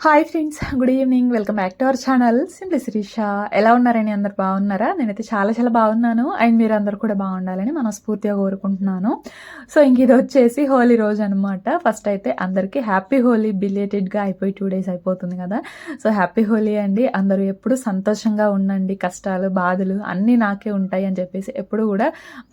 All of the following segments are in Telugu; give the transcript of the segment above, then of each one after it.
Hi friends, good evening. Welcome back to our channel simply Shirisha. ఎలా ఉన్నారని అందరు బాగున్నారా? నేనైతే చాలా చాలా బాగున్నాను. అండ్ మీరు అందరు కూడా బాగుండాలని మనస్ఫూర్తిగా కోరుకుంటున్నాను. సో ఇది వచ్చేసి హోలీ రోజు అనమాట. ఫస్ట్ అయితే అందరికీ హ్యాపీ హోలీ. బిలేటెడ్గా అయిపోయి 2 days అయిపోతుంది కదా. సో హ్యాపీ హోలీ అండి. అందరూ ఎప్పుడు సంతోషంగా ఉండండి. కష్టాలు బాధలు అన్నీ నాకే ఉంటాయి అని చెప్పేసి ఎప్పుడు కూడా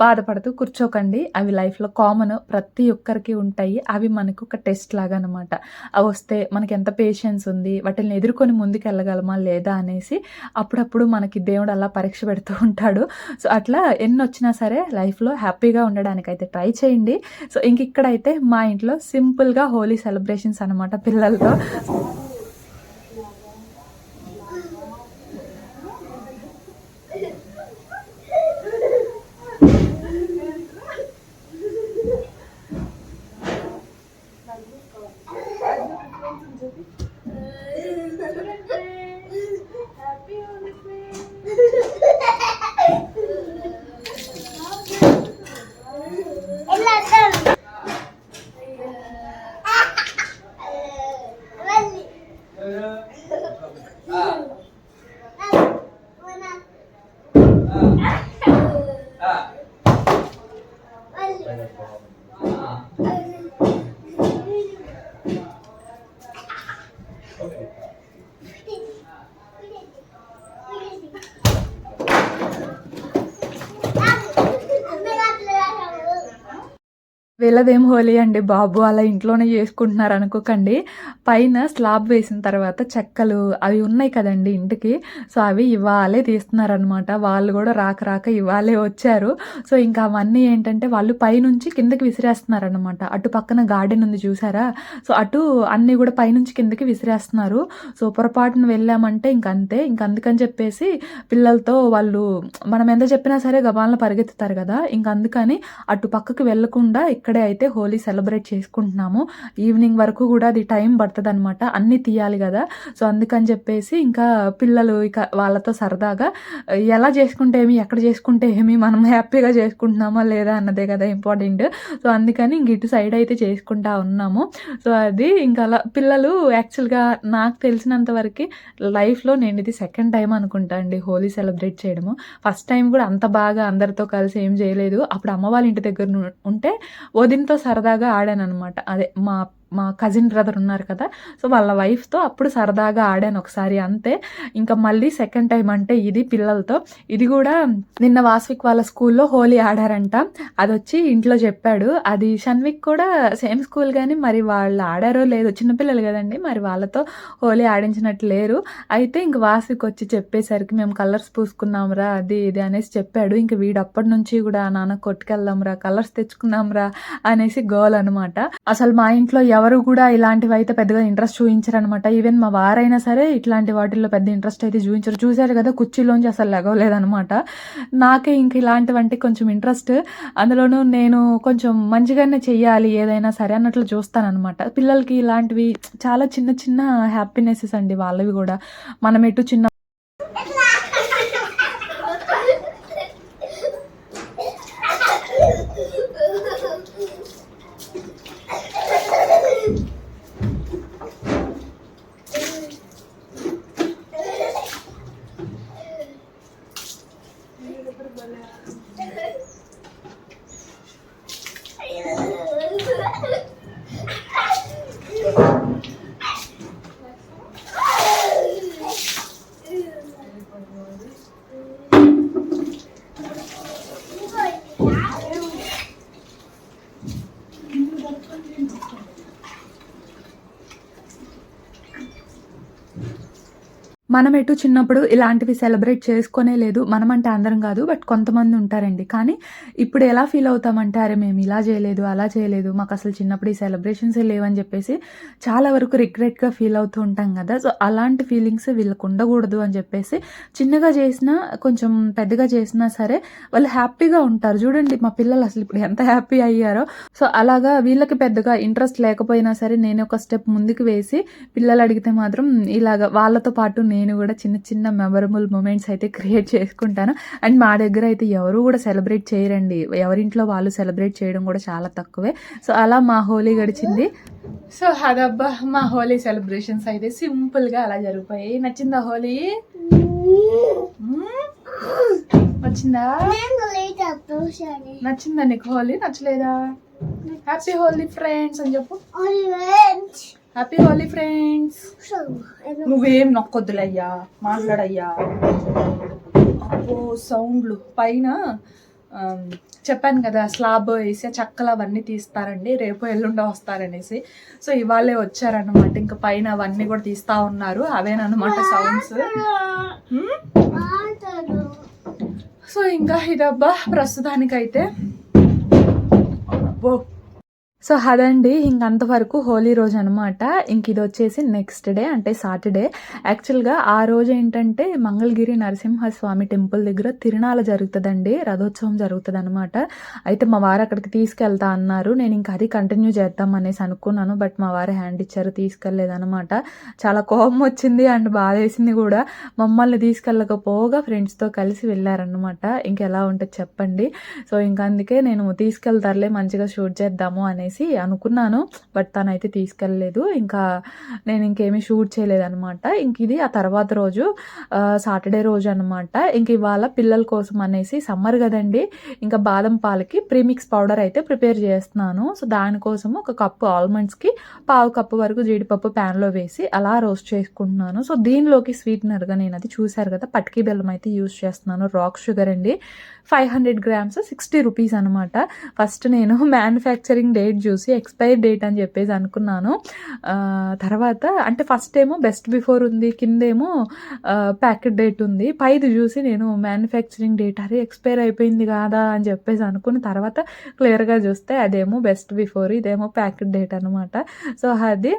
బాధపడుతూ కూర్చోకండి. అవి లైఫ్లో కామన్, ప్రతి ఒక్కరికి ఉంటాయి. అవి మనకు ఒక టెస్ట్ లాగా అనమాట. అవి వస్తే మనకి ఎంత పేషెన్స్ ఉంది, వాటిని ఎదుర్కొని ముందుకు వెళ్ళగలమా లేదా అనేసి అప్పుడప్పుడు మనకి దేవుడు అలా పరీక్ష పెడుతూ ఉంటాడు. సో అట్లా ఎన్ని వచ్చినా సరే లైఫ్లో హ్యాపీగా ఉండడానికి అయితే ట్రై చేయండి. సో ఇక్కడైతే మా ఇంట్లో సింపుల్గా హోలీ సెలబ్రేషన్స్ అనమాట పిల్లలతో. వీళ్ళదేం హోలీ అండి బాబు, అలా ఇంట్లోనే చేసుకుంటున్నారు అనుకోకండి. పైన స్లాబ్ వేసిన తర్వాత చెక్కలు అవి ఉన్నాయి కదండి ఇంటికి, సో అవి ఇవాళే తీస్తున్నారనమాట. వాళ్ళు కూడా రాక ఇవాళే వచ్చారు. సో ఇంకా అవన్నీ ఏంటంటే వాళ్ళు పైనుంచి కిందకి విసిరేస్తున్నారనమాట. అటు పక్కన గార్డెన్ ఉంది చూసారా, సో అటు అన్నీ కూడా పైనుంచి కిందకి విసిరేస్తున్నారు. సో పొరపాటున వెళ్ళామంటే ఇంకంతే. అందుకని చెప్పేసి పిల్లలతో వాళ్ళు మనం ఎంత చెప్పినా సరే గబాలను పరిగెత్తుతారు కదా, అందుకని అటు పక్కకి వెళ్ళకుండా ఇక్కడే అయితే హోలీ సెలబ్రేట్ చేసుకుంటున్నాము. ఈవినింగ్ వరకు కూడా అది టైం పడుతుంది అనమాట, అన్నీ తీయాలి కదా. సో అందుకని చెప్పేసి ఇంకా పిల్లలు ఇక వాళ్ళతో సరదాగా ఎలా చేసుకుంటే ఏమి, ఎక్కడ చేసుకుంటే ఏమి, మనం హ్యాపీగా చేసుకుంటున్నామా లేదా అన్నదే కదా ఇంపార్టెంట్. సో అందుకని ఇటు సైడ్ అయితే చేసుకుంటా ఉన్నాము. సో అది ఇంకా అలా పిల్లలు యాక్చువల్గా నాకు తెలిసినంత వరకు లైఫ్లో నేను ఇది సెకండ్ టైం అనుకుంటా అండి హోలీ సెలబ్రేట్ చేయడము. ఫస్ట్ టైం కూడా అంత బాగా అందరితో కలిసి ఏం చేయలేదు. అప్పుడు అమ్మ వాళ్ళ ఇంటి దగ్గర ఉంటే వదినతో సరదాగా ఆడాను అనమాట. అదే మా కజిన్ బ్రదర్ ఉన్నారు కదా, సో వాళ్ళ వైఫ్తో అప్పుడు సరదాగా ఆడాను ఒకసారి, అంతే. ఇంకా మళ్ళీ సెకండ్ టైం అంటే ఇది పిల్లలతో. ఇది కూడా నిన్న వాస్విక్ వాళ్ళ స్కూల్లో హోలీ ఆడారంట. అది వచ్చి ఇంట్లో చెప్పాడు. అది షన్విక్ కూడా సేమ్ స్కూల్, కానీ మరి వాళ్ళు ఆడారో లేదో, చిన్నపిల్లలు కదండి, మరి వాళ్ళతో హోలీ ఆడించినట్టు లేరు. అయితే ఇంక వాస్విక్ వచ్చి చెప్పేసరికి మేము కలర్స్ పూసుకున్నాంరా అది ఇది అనేసి చెప్పాడు. ఇంక వీడు అప్పటి నుంచి కూడా నాన్న కొట్టుకెళ్దాంరా, కలర్స్ తెచ్చుకున్నాంరా అనేసి గోల్ అనమాట. అసలు మా ఇంట్లో ఎవరు కూడా ఇలాంటివి అయితే పెద్దగా ఇంట్రెస్ట్ చూపించరు అనమాట. ఈవెన్ మా వారైనా సరే ఇట్లాంటి వాటిల్లో పెద్ద ఇంట్రెస్ట్ అయితే చూపించరు. చూశారు కదా, కుర్చీలోంచి అసలు లెగవలేదనమాట. నాకే ఇంక ఇలాంటివంటే కొంచెం ఇంట్రెస్ట్. అందులోనూ నేను కొంచెం మంచిగానే చెయ్యాలి ఏదైనా సరే అన్నట్లు చూస్తానమాట. పిల్లలకి ఇలాంటివి చాలా చిన్న చిన్న హ్యాపీనెసెస్ అండి వాళ్ళవి కూడా. మనం ఎటు చిన్న మనం ఎటు చిన్నప్పుడు ఇలాంటివి సెలబ్రేట్ చేసుకునే లేదు. మనం అంటే అందరం కాదు, బట్ కొంతమంది ఉంటారండి. కానీ ఇప్పుడు ఎలా ఫీల్ అవుతామంటే, అరే మేము ఇలా చేయలేదు అలా చేయలేదు, మాకు అసలు చిన్నప్పుడు ఈ సెలబ్రేషన్సే లేవని చెప్పేసి చాలా వరకు రిగ్రెట్గా ఫీల్ అవుతూ ఉంటాం కదా. సో అలాంటి ఫీలింగ్స్ వీళ్ళకు ఉండకూడదు అని చెప్పేసి చిన్నగా చేసినా కొంచెం పెద్దగా చేసినా సరే వాళ్ళు హ్యాపీగా ఉంటారు. చూడండి మా పిల్లలు అసలు ఇప్పుడు ఎంత హ్యాపీ అయ్యారో. సో అలాగా వీళ్ళకి పెద్దగా ఇంట్రెస్ట్ లేకపోయినా సరే నేను ఒక స్టెప్ ముందుకు వేసి పిల్లలు అడిగితే మాత్రం ఇలాగ వాళ్ళతో పాటు నేను నేను కూడా చిన్న చిన్న మెమరబుల్ మూమెంట్స్ అయితే క్రియేట్ చేసుకుంటాను. అండ్ మా దగ్గర అయితే ఎవరు కూడా సెలబ్రేట్ చేయరండి, ఎవరింట్లో వాళ్ళు సెలబ్రేట్ చేయడం కూడా చాలా తక్కువే. సో అలా మా హోలీ గడిచింది. సో అదబ్బా మా హోలీ సెలబ్రేషన్స్ అయితే సింపుల్గా అలా జరిగిపోయాయి. నచ్చిందా హోలీ? వచ్చిందా? నచ్చిందా నీకు హోలీ? నచ్చలేదా? హ్యాపీ హోలీ ఫ్రెండ్స్ అని చెప్పు. Happy Holi friends. నువ్వేం నొక్కొద్దులయ్యా, మాట్లాడయ్యా. ఓ సౌండ్లు పైన చెప్పాను కదా స్లాబ్ వేసి చెక్కలు అవన్నీ తీస్తారండి, రేపు ఎల్లుండ వస్తారనేసి. సో ఇవాళే వచ్చారనమాట. ఇంకా పైన అవన్నీ కూడా తీస్తా ఉన్నారు, అవేనమాట సౌండ్స్. సో ఇంకా ఇదబ్బా ప్రస్తుతానికైతే. ఓ సో అదండి ఇంకంతవరకు హోలీ రోజు అనమాట. ఇంక ఇది వచ్చేసి నెక్స్ట్ డే అంటే సాటర్డే. యాక్చువల్గా ఆ రోజు ఏంటంటే మంగళగిరి నరసింహస్వామి టెంపుల్ దగ్గర తిరునాళ జరుగుతుందండి, రథోత్సవం జరుగుతుంది అనమాట. అయితే మా వారు అక్కడికి తీసుకెళ్తా అన్నారు. నేను ఇంకా అది కంటిన్యూ చేద్దాం అనేసి అనుకున్నాను, బట్ మా వారు హ్యాండ్ ఇచ్చారు, తీసుకెళ్లేదనమాట. చాలా కోపం వచ్చింది అండ్ బాధ వేసింది కూడా. మమ్మల్ని తీసుకెళ్ళకపోగా ఫ్రెండ్స్తో కలిసి వెళ్ళారనమాట. ఇంకెలా ఉంటుంది చెప్పండి. సో ఇంకా అందుకే నేను తీసుకెళ్తారులే మంచిగా షూట్ చేద్దాము అనేసి అనుకున్నాను, బట్ తనైతే తీసుకెళ్ళలేదు. ఇంకా నేను ఇంకేమీ షూట్ చేయలేదన్నమాట. ఇంక ఇది ఆ తర్వాత రోజు సాటర్డే రోజు అనమాట. ఇంక ఇవాళ పిల్లల కోసం అనేసి సమ్మర్ కదండి, ఇంకా బాదం పాలకి ప్రీమిక్స్ పౌడర్ అయితే ప్రిపేర్ చేస్తున్నాను. సో దానికోసం ఒక కప్పు ఆల్మండ్స్కి పావు కప్పు వరకు జీడిపప్పు ప్యాన్లో వేసి అలా రోస్ట్ చేసుకుంటున్నాను. సో దీనిలోకి స్వీట్నర్గా నేను అది చూశారు కదా పట్కి బెల్లం అయితే యూస్ చేస్తున్నాను. రాక్ షుగర్ అండి, 500 grams 60 rupees అనమాట. ఫస్ట్ నేను మ్యానుఫ్యాక్చరింగ్ డేట్ చూసి ఎక్స్పైరీ డేట్ అని చెప్పేసి అనుకున్నాను. తర్వాత అంటే ఫస్ట్ ఏమో బెస్ట్ బిఫోర్ ఉంది, కిందేమో ప్యాకెట్ డేట్ ఉంది. పైది చూసి నేను మ్యానుఫ్యాక్చరింగ్ డేట్ అదే ఎక్స్పైర్ అయిపోయింది కాదా అని చెప్పేసి అనుకుని తర్వాత క్లియర్గా చూస్తే అదేమో బెస్ట్ బిఫోర్, ఇదేమో ప్యాకెట్ డేట్ అనమాట. సో అది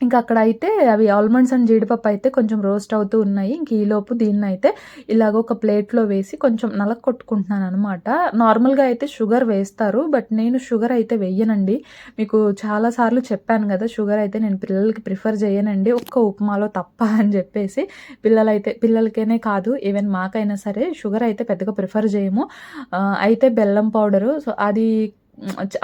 ఇంకా అక్కడ అయితే అవి ఆల్మండ్స్ అండ్ జీడిపప్పు అయితే కొంచెం రోస్ట్ అవుతూ ఉన్నాయి. ఇంక ఈలోపు దీన్ని అయితే ఇలాగ ఒక ప్లేట్లో వేసి కొంచెం నలక కొట్టుకుంటున్నాను అనమాట. నార్మల్గా అయితే షుగర్ వేస్తారు, బట్ నేను షుగర్ అయితే వెయ్యనండి. మీకు చాలాసార్లు చెప్పాను కదా, షుగర్ అయితే నేను పిల్లలకి ప్రిఫర్ చేయనండి, ఒక్క ఉప్మాలో తప్ప అని చెప్పేసి. పిల్లలకైనే కాదు ఈవెన్ మాకైనా సరే షుగర్ అయితే పెద్దగా ప్రిఫర్ చేయము. అయితే బెల్లం పౌడరు, సో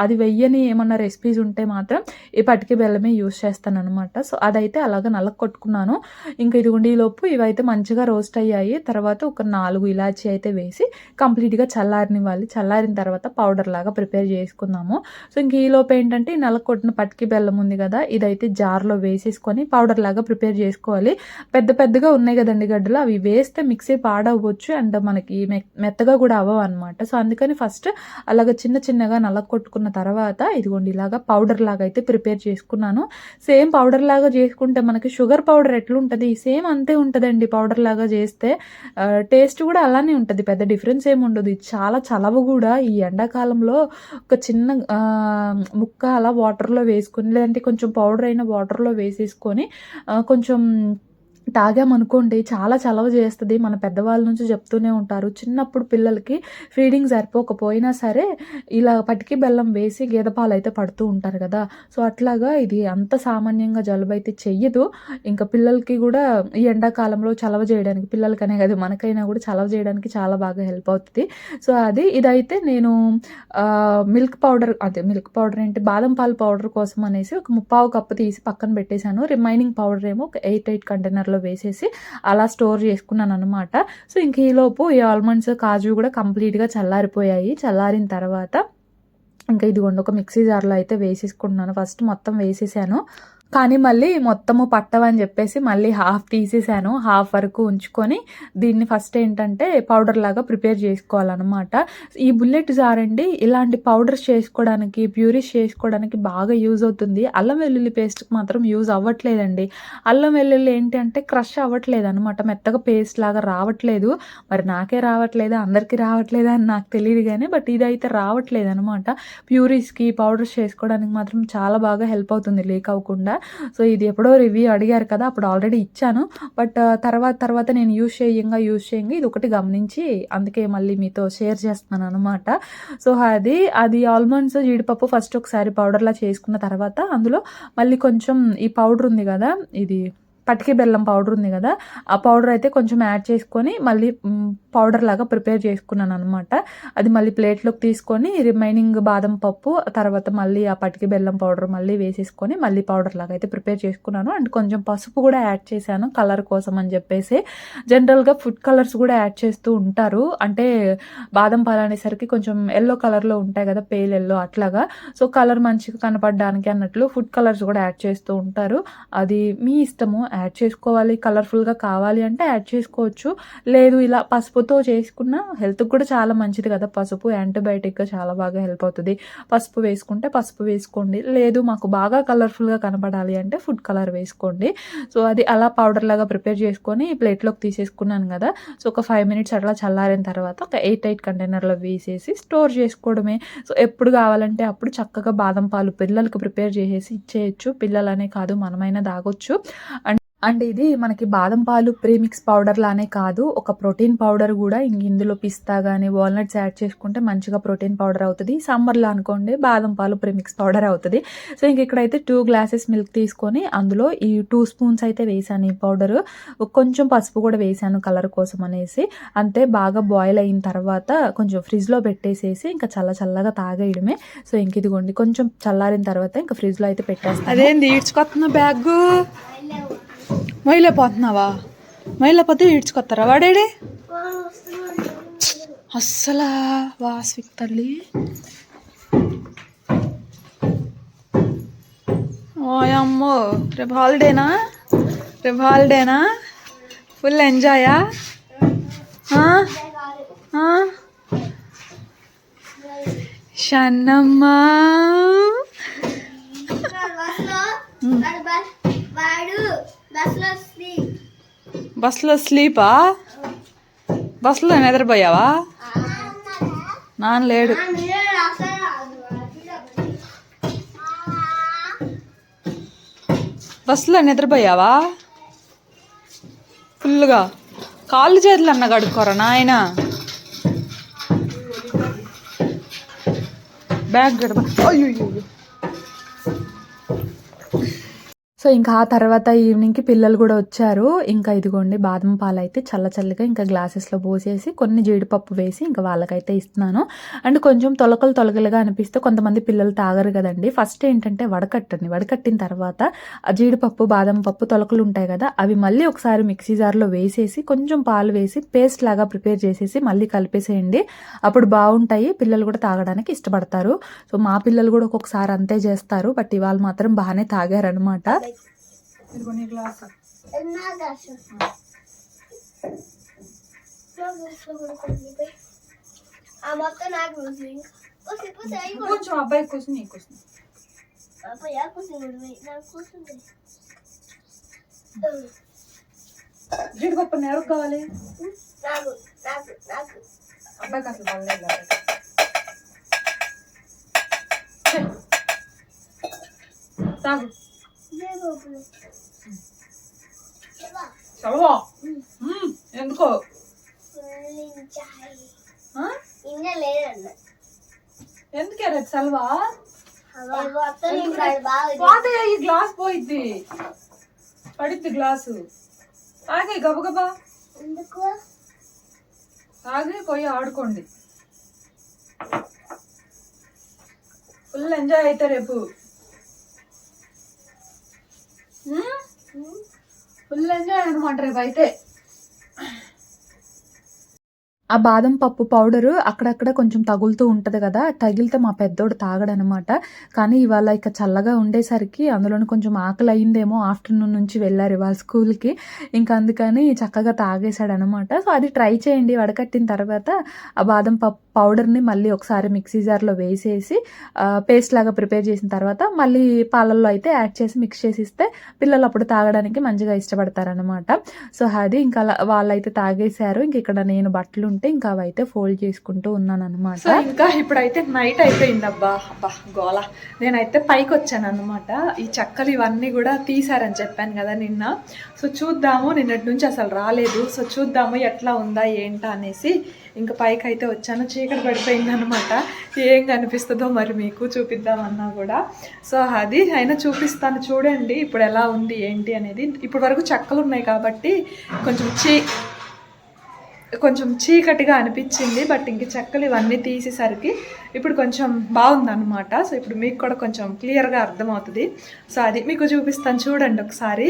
అది వెయ్యని ఏమన్నా రెసిపీస్ ఉంటే మాత్రం ఈ పటికి బెల్లమే యూస్ చేస్తాను అనమాట. సో అదైతే అలాగ నలక కొట్టుకున్నాను. ఇంకా ఇదిగుండి ఈలోపు ఇవైతే మంచిగా రోస్ట్ అయ్యాయి. తర్వాత ఒక 4 ఇలాచీ అయితే వేసి కంప్లీట్గా చల్లారనివ్వాలి. చల్లారిన తర్వాత పౌడర్ లాగా ప్రిపేర్ చేసుకుందాము. సో ఇంక ఈలోపు ఏంటంటే ఈ నలక కొట్టిన పటికి బెల్లం ఉంది కదా, ఇదైతే జార్లో వేసేసుకొని పౌడర్ లాగా ప్రిపేర్ చేసుకోవాలి. పెద్దగా ఉన్నాయి కదండి గడ్డలు, అవి వేస్తే మిక్సీ పాడవచ్చు అండ్ మనకి మెత్తగా కూడా అవ్వవు అనమాట. సో అందుకని ఫస్ట్ అలాగ చిన్నగా నలక కొట్టుకున్న తర్వాత ఇదిగోండి ఇలాగా పౌడర్ లాగా అయితే ప్రిపేర్ చేసుకున్నాను. సేమ్ పౌడర్ లాగా చేసుకుంటే మనకి షుగర్ పౌడర్ ఎట్లుంటుంది సేమ్ అంతే ఉంటుందండి. పౌడర్ లాగా చేస్తే టేస్ట్ కూడా అలానే ఉంటుంది, పెద్ద డిఫరెన్స్ ఏమి ఉండదు. ఇది చాలా చలవ కూడా. ఈ ఎండాకాలంలో ఒక చిన్న ముక్క అలా వాటర్లో వేసుకొని, లేదంటే కొంచెం పౌడర్ అయిన వాటర్లో వేసేసుకొని కొంచెం తాగామనుకోండి చాలా చలవ చేస్తుంది. మన పెద్దవాళ్ళ నుంచి చెప్తూనే ఉంటారు, చిన్నప్పుడు పిల్లలకి ఫీడింగ్ సరిపోకపోయినా సరే ఇలా పటికి బెల్లం వేసి గేదె పాలు అయితే పడుతూ ఉంటారు కదా. సో అట్లాగా ఇది అంత సామాన్యంగా జలుబు అయితే చెయ్యదు. ఇంకా పిల్లలకి కూడా ఈ ఎండాకాలంలో చలవ చేయడానికి, పిల్లలకనే కాదు మనకైనా కూడా చలవ చేయడానికి చాలా బాగా హెల్ప్ అవుతుంది. సో ఇదైతే నేను మిల్క్ పౌడర్ ఏంటి బాదం పాలు పౌడర్ కోసం అనేసి ఒక 3/4 కప్పు తీసి పక్కన పెట్టేశాను. రిమైనింగ్ పౌడర్ ఏమో ఒక 8 కంటైనర్లో వేసేసి అలా స్టోర్ చేసుకున్నాను అనమాట. సో ఇంక ఈలోపు ఈ ఆల్మండ్స్ కాజు కూడా కంప్లీట్గా చల్లారిపోయాయి. చల్లారిన తర్వాత ఇంకా ఇదిగోండి ఒక మిక్సీ జార్లో అయితే వేసేసుకుంటున్నాను. ఫస్ట్ మొత్తం వేసేసాను, కానీ మళ్ళీ మొత్తము పట్టవని చెప్పేసి మళ్ళీ హాఫ్ తీసేసాను. హాఫ్ వరకు ఉంచుకొని దీన్ని ఫస్ట్ ఏంటంటే పౌడర్ లాగా ప్రిపేర్ చేసుకోవాలన్నమాట. ఈ బుల్లెట్ జార్ అండి ఇలాంటి పౌడర్స్ చేసుకోవడానికి, ప్యూరిష్ చేసుకోవడానికి బాగా యూజ్ అవుతుంది. అల్లం వెల్లుల్లి పేస్ట్కి మాత్రం యూజ్ అవ్వట్లేదండి. అల్లం వెల్లుల్లి ఏంటి అంటే క్రష్ అవ్వట్లేదు అనమాట, మెత్తగా పేస్ట్ లాగా రావట్లేదు. మరి నాకే రావట్లేదా అందరికీ రావట్లేదా అని నాకు తెలియదు కానీ, బట్ ఇదైతే రావట్లేదు అనమాట. ప్యూరిష్కి పౌడర్స్ చేసుకోవడానికి మాత్రం చాలా బాగా హెల్ప్ అవుతుంది లీక్ అవ్వకుండా. సో ఇది ఎప్పుడో రివ్యూ అడిగారు కదా, అప్పుడు ఆల్రెడీ ఇచ్చాను. బట్ తర్వాత నేను యూజ్ చేయంగా ఇది ఒకటి గమనించి అందుకే మళ్ళీ మీతో షేర్ చేస్తున్నాను అనమాట. సో అది ఆల్మండ్స్ జీడిపప్పు ఫస్ట్ ఒకసారి పౌడర్లా చేసుకున్న తర్వాత అందులో మళ్ళీ కొంచెం ఈ పౌడర్ ఉంది కదా, ఇది పటికి బెల్లం పౌడర్ ఉంది కదా, ఆ పౌడర్ అయితే కొంచెం యాడ్ చేసుకొని మళ్ళీ పౌడర్ లాగా ప్రిపేర్ చేసుకున్నాను అనమాట. అది మళ్ళీ ప్లేట్లోకి తీసుకొని రిమైనింగ్ బాదం పప్పు తర్వాత మళ్ళీ ఆ పటికి బెల్లం పౌడర్ మళ్ళీ వేసేసుకొని మళ్ళీ పౌడర్ లాగా అయితే ప్రిపేర్ చేసుకున్నాను. అండ్ కొంచెం పసుపు కూడా యాడ్ చేశాను కలర్ కోసం అని చెప్పేసి. జనరల్గా ఫుడ్ కలర్స్ కూడా యాడ్ చేస్తూ ఉంటారు, అంటే బాదం పాలు అనేసరికి కొంచెం ఎల్లో కలర్లో ఉంటాయి కదా, పేల్ ఎల్లో అట్లాగా. సో కలర్ మంచిగా కనపడడానికి అన్నట్లు ఫుడ్ కలర్స్ కూడా యాడ్ చేస్తూ ఉంటారు. అది మీ ఇష్టము, యాడ్ చేసుకోవాలి కలర్ఫుల్గా కావాలి అంటే యాడ్ చేసుకోవచ్చు. లేదు ఇలా పసుపుతో చేసుకున్న హెల్త్కి కూడా చాలా మంచిది కదా, పసుపు యాంటీబయాటిక్గా చాలా బాగా హెల్ప్ అవుతుంది. పసుపు వేసుకుంటే పసుపు వేసుకోండి, లేదు మాకు బాగా కలర్ఫుల్గా కనపడాలి అంటే ఫుడ్ కలర్ వేసుకోండి. సో అది అలా పౌడర్ లాగా ప్రిపేర్ చేసుకొని ప్లేట్లోకి తీసేసుకున్నాను కదా. సో ఒక 5 మినిట్స్ అట్లా చల్లారిన తర్వాత ఒక 8 కంటైనర్లో వేసేసి స్టోర్ చేసుకోవడమే. సో ఎప్పుడు కావాలంటే అప్పుడు చక్కగా బాదం పాలు పిల్లలకు ప్రిపేర్ చేసేసి ఇచ్చేయచ్చు. పిల్లలనే కాదు మనమైనా తాగొచ్చు. అండ్ ఇది మనకి బాదం పాలు ప్రీమిక్స్ పౌడర్ లానే కాదు, ఒక ప్రోటీన్ పౌడర్ కూడా. ఇందులో పిస్తా కానీ వాల్నట్స్ యాడ్ చేసుకుంటే మంచిగా ప్రోటీన్ పౌడర్ అవుతుంది. సమ్మర్లో అనుకోండి బాదం పాలు ప్రీమిక్స్ పౌడర్ అవుతుంది. సో ఇంక ఇక్కడైతే 2 గ్లాసెస్ మిల్క్ తీసుకొని అందులో ఈ 2 స్పూన్స్ అయితే వేసాను ఈ పౌడరు. కొంచెం పసుపు కూడా వేసాను కలర్ కోసం అనేసి. అంతే, బాగా బాయిల్ అయిన తర్వాత కొంచెం ఫ్రిడ్జ్లో పెట్టేసేసి ఇంకా చల్లగా తాగేయడమే. సో ఇంక ఇదిగోండి కొంచెం చల్లారిన తర్వాత ఇంకా ఫ్రిడ్జ్లో అయితే పెట్టేస్తాను. అదేంది ఈడ్చుకొస్తున్న బ్యాగ్ మైలేపోతున్నావా? మైలేపోతే ఈడ్చుకొస్తారా వాడేడే అస్సలా వాస్విక్ తల్లి. ఓయమ్మో, రేపు హాలిడేనా? ఫుల్ ఎంజాయా? షన్నమ్మా బస్లో స్లీపా? బస్లో నిద్రపోయావా? నాన్న లేడు. బస్సులో నిద్రపోయావా? ఫుల్గా కాళ్ళు చేతులు అన్న కడుక్కోరా నాయన. బ్యాగ్ గడప. అయ్యో. సో ఇంకా ఆ తర్వాత ఈవినింగ్కి పిల్లలు కూడా వచ్చారు. ఇంకా ఇదిగోండి బాదం పాలు అయితే చల్లగా ఇంకా గ్లాసెస్లో పోసేసి కొన్ని జీడిపప్పు వేసి ఇంకా వాళ్ళకైతే ఇస్తున్నాను. అండ్ కొంచెం తొలకలుగా అనిపిస్తే కొంతమంది పిల్లలు తాగరు కదండి. ఫస్ట్ ఏంటంటే వడకట్టిన తర్వాత ఆ జీడిపప్పు బాదం పప్పు తొలకలు ఉంటాయి కదా, అవి మళ్ళీ ఒకసారి మిక్సీ జార్లో వేసేసి కొంచెం పాలు వేసి పేస్ట్ లాగా ప్రిపేర్ చేసేసి మళ్ళీ కలిపేసేయండి. అప్పుడు బాగుంటాయి, పిల్లలు కూడా తాగడానికి ఇష్టపడతారు. సో మా పిల్లలు కూడా ఒక్కొక్కసారి అంతే చేస్తారు, బట్ ఇవాళ మాత్రం బాగానే తాగారనమాట. కొంచెం అబ్బాయి కోసం నీకు కోసం జీడిపప్పు ఎవరికి కావాలి? అబ్బాయికి అసలు పడలేదు. తాగు చలవా. ఎందుకో ఎందుకే రేపు చలవా? ఈ గ్లాస్ పోయిద్ది, పడిద్ది గ్లాసు. తాగే గబగబా తాగి పోయి ఆడుకోండి. ఫుల్ ఎంజాయ్ అయితే రేపు. ఫుల్ ఎంజాయ్ అనమాట రేపు అయితే. ఆ బాదం పప్పు పౌడరు అక్కడక్కడ కొంచెం తగులుతూ ఉంటుంది కదా, తగిలితే మా పెద్దోడు తాగడనమాట. కానీ ఇవాళ ఇక చల్లగా ఉండేసరికి అందులోనే కొంచెం ఆకలి అయిందేమో, ఆఫ్టర్నూన్ నుంచి వెళ్ళారు ఇవాళ స్కూల్కి, ఇంకా అందుకని చక్కగా తాగేశాడనమాట. సో అది ట్రై చేయండి. వడకట్టిన తర్వాత ఆ బాదం పప్పు పౌడర్ని మళ్ళీ ఒకసారి మిక్సీ జార్లో వేసేసి పేస్ట్ లాగా ప్రిపేర్ చేసిన తర్వాత మళ్ళీ పాలల్లో అయితే యాడ్ చేసి మిక్స్ చేసి ఇస్తే పిల్లలు అప్పుడు తాగడానికి మంచిగా ఇష్టపడతారనమాట. సో అది ఇంకా వాళ్ళైతే తాగేశారు. ఇంక ఇక్కడ నేను బట్టలు ఉంటే ఇంకా అవైతే ఫోల్డ్ చేసుకుంటూ ఉన్నాను అనమాట. సో ఇంకా ఇప్పుడైతే నైట్ అయిపోయింది. అబ్బా గోల. నేనైతే పైకి వచ్చాను అనమాట. ఈ చెక్కలు ఇవన్నీ కూడా తీసారని చెప్పాను కదా నిన్న. సో చూద్దాము, నిన్నటి నుంచి అసలు రాలేదు. సో చూద్దాము ఎట్లా ఉందా ఏంటా అనేసి ఇంకా పైకి అయితే వచ్చాను. చీకటి పడిపోయింది అనమాట. ఏం కనిపిస్తుందో మరి మీకు చూపిద్దామన్నా కూడా. సో అది అయినా చూపిస్తాను చూడండి ఇప్పుడు ఎలా ఉంది ఏంటి అనేది. ఇప్పటి వరకు చెక్కలు ఉన్నాయి కాబట్టి కొంచెం చీకటిగా అనిపించింది. బట్ ఇంక చెక్కలు ఇవన్నీ తీసేసరికి ఇప్పుడు కొంచెం బాగుందన్నమాట. సో ఇప్పుడు మీకు కూడా కొంచెం క్లియర్గా అర్థమవుతుంది. సో అది మీకు చూపిస్తాను చూడండి ఒకసారి.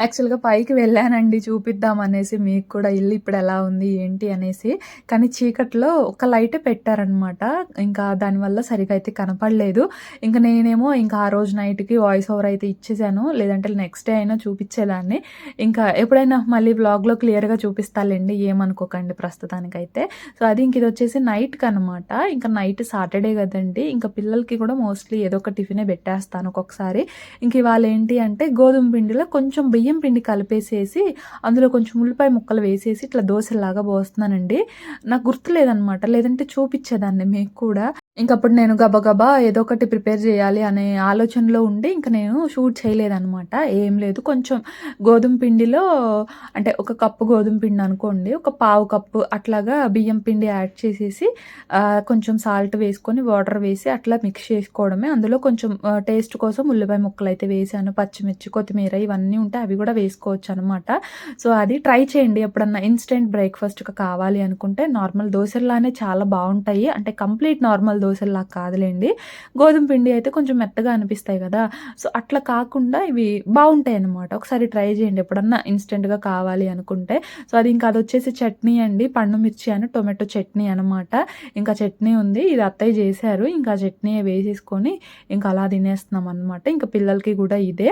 యాక్చువల్గా పైకి వెళ్ళానండి చూపిద్దాం అనేసి మీకు కూడా ఇల్లు ఇప్పుడు ఎలా ఉంది ఏంటి అనేసి. కానీ చీకట్లో ఒక లైటే పెట్టారనమాట. ఇంకా దానివల్ల సరిగా అయితే కనపడలేదు. ఇంకా నేనేమో ఇంకా ఆ రోజు నైట్కి వాయిస్ ఓవర్ అయితే ఇచ్చేసాను. లేదంటే నెక్స్ట్ డే అయినా చూపించేదాన్ని. ఇంకా ఎప్పుడైనా మళ్ళీ వ్లాగ్లో క్లియర్గా చూపిస్తాలేండి, ఏమనుకోకండి ప్రస్తుతానికైతే. సో అది ఇంక ఇది వచ్చేసి నైట్కి అనమాట. ఇంకా నైట్ సాటర్డే కదండి, ఇంకా పిల్లలకి కూడా మోస్ట్లీ ఏదో ఒక టిఫినే పెట్టేస్తాను ఒక్కొక్కసారి. ఇంక ఇవాళ ఏంటి అంటే గోధుమ పిండిలో కొంచెం బియ్యం పిండి కలిపేసేసి అందులో కొంచెం ఉల్లిపాయ ముక్కలు వేసేసి ఇట్లా దోశలాగా పోస్తున్నానండి. నాకు గుర్తులేదనమాట, లేదంటే చూపించేదాన్ని మీకు కూడా. ఇంకప్పుడు నేను గబగబా ఏదో ఒకటి ప్రిపేర్ చేయాలి అనే ఆలోచనలో ఉండి ఇంకా నేను షూట్ చేయలేదనమాట. ఏం లేదు, కొంచెం గోధుమ పిండిలో అంటే ఒక కప్పు గోధుమ పిండి అనుకోండి, ఒక పావు కప్పు అట్లాగా బియ్యం పిండి యాడ్ చేసేసి కొంచెం సాల్ట్ వేసుకొని వాటర్ వేసి అట్లా మిక్స్ చేసుకోవడమే. అందులో కొంచెం టేస్ట్ కోసం ఉల్లిపాయ ముక్కలు అయితే వేసాను, పచ్చిమిర్చి, కొత్తిమీర ఇవన్నీ ఉంటే అవి కూడా వేసుకోవచ్చు అనమాట. సో అది ట్రై చేయండి ఎప్పుడన్నా ఇన్స్టెంట్ బ్రేక్ఫాస్ట్గా కావాలి అనుకుంటే. నార్మల్ దోశల్లానే చాలా బాగుంటాయి, అంటే కంప్లీట్ నార్మల్ దోశల్లా కాదులేండి. గోధుమ పిండి అయితే కొంచెం మెత్తగా అనిపిస్తాయి కదా, సో అట్లా కాకుండా ఇవి బాగుంటాయి అన్నమాట. ఒకసారి ట్రై చేయండి ఎప్పుడన్నా ఇన్స్టెంట్గా కావాలి అనుకుంటే. సో అది ఇంకా అది వచ్చేసి చట్నీ అండి, పండు మిర్చి అని టొమాటో చట్నీ అనమాట. ఇంకా చట్నీ ఉంది, ఇది అత్తయ్య చేశారు. ఇంకా చట్నీ వేసేసుకొని ఇంకా అలా తినేస్తున్నాం అనమాట. ఇంకా పిల్లలకి కూడా ఇదే.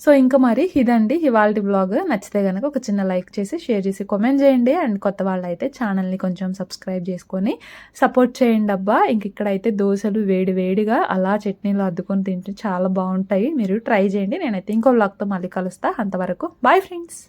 సో ఇంకా మరి ఇదండి ఇవాళ బ్లాగ్. నచ్చితే కనుక ఒక చిన్న లైక్ చేసి షేర్ చేసి కామెంట్ చేయండి. అండ్ కొత్త వాళ్ళు అయితే ఛానల్ని కొంచెం సబ్స్క్రైబ్ చేసుకొని సపోర్ట్ చేయండి అబ్బా. ఇంక ఇక్కడైతే దోశలు వేడి వేడిగా అలా చట్నీలో అద్దుకొని తింటే చాలా బాగుంటాయి. మీరు ట్రై చేయండి. నేనైతే ఇంకో వ్లాగ్తో మళ్ళీ కలుస్తా. అంతవరకు బాయ్ ఫ్రెండ్స్.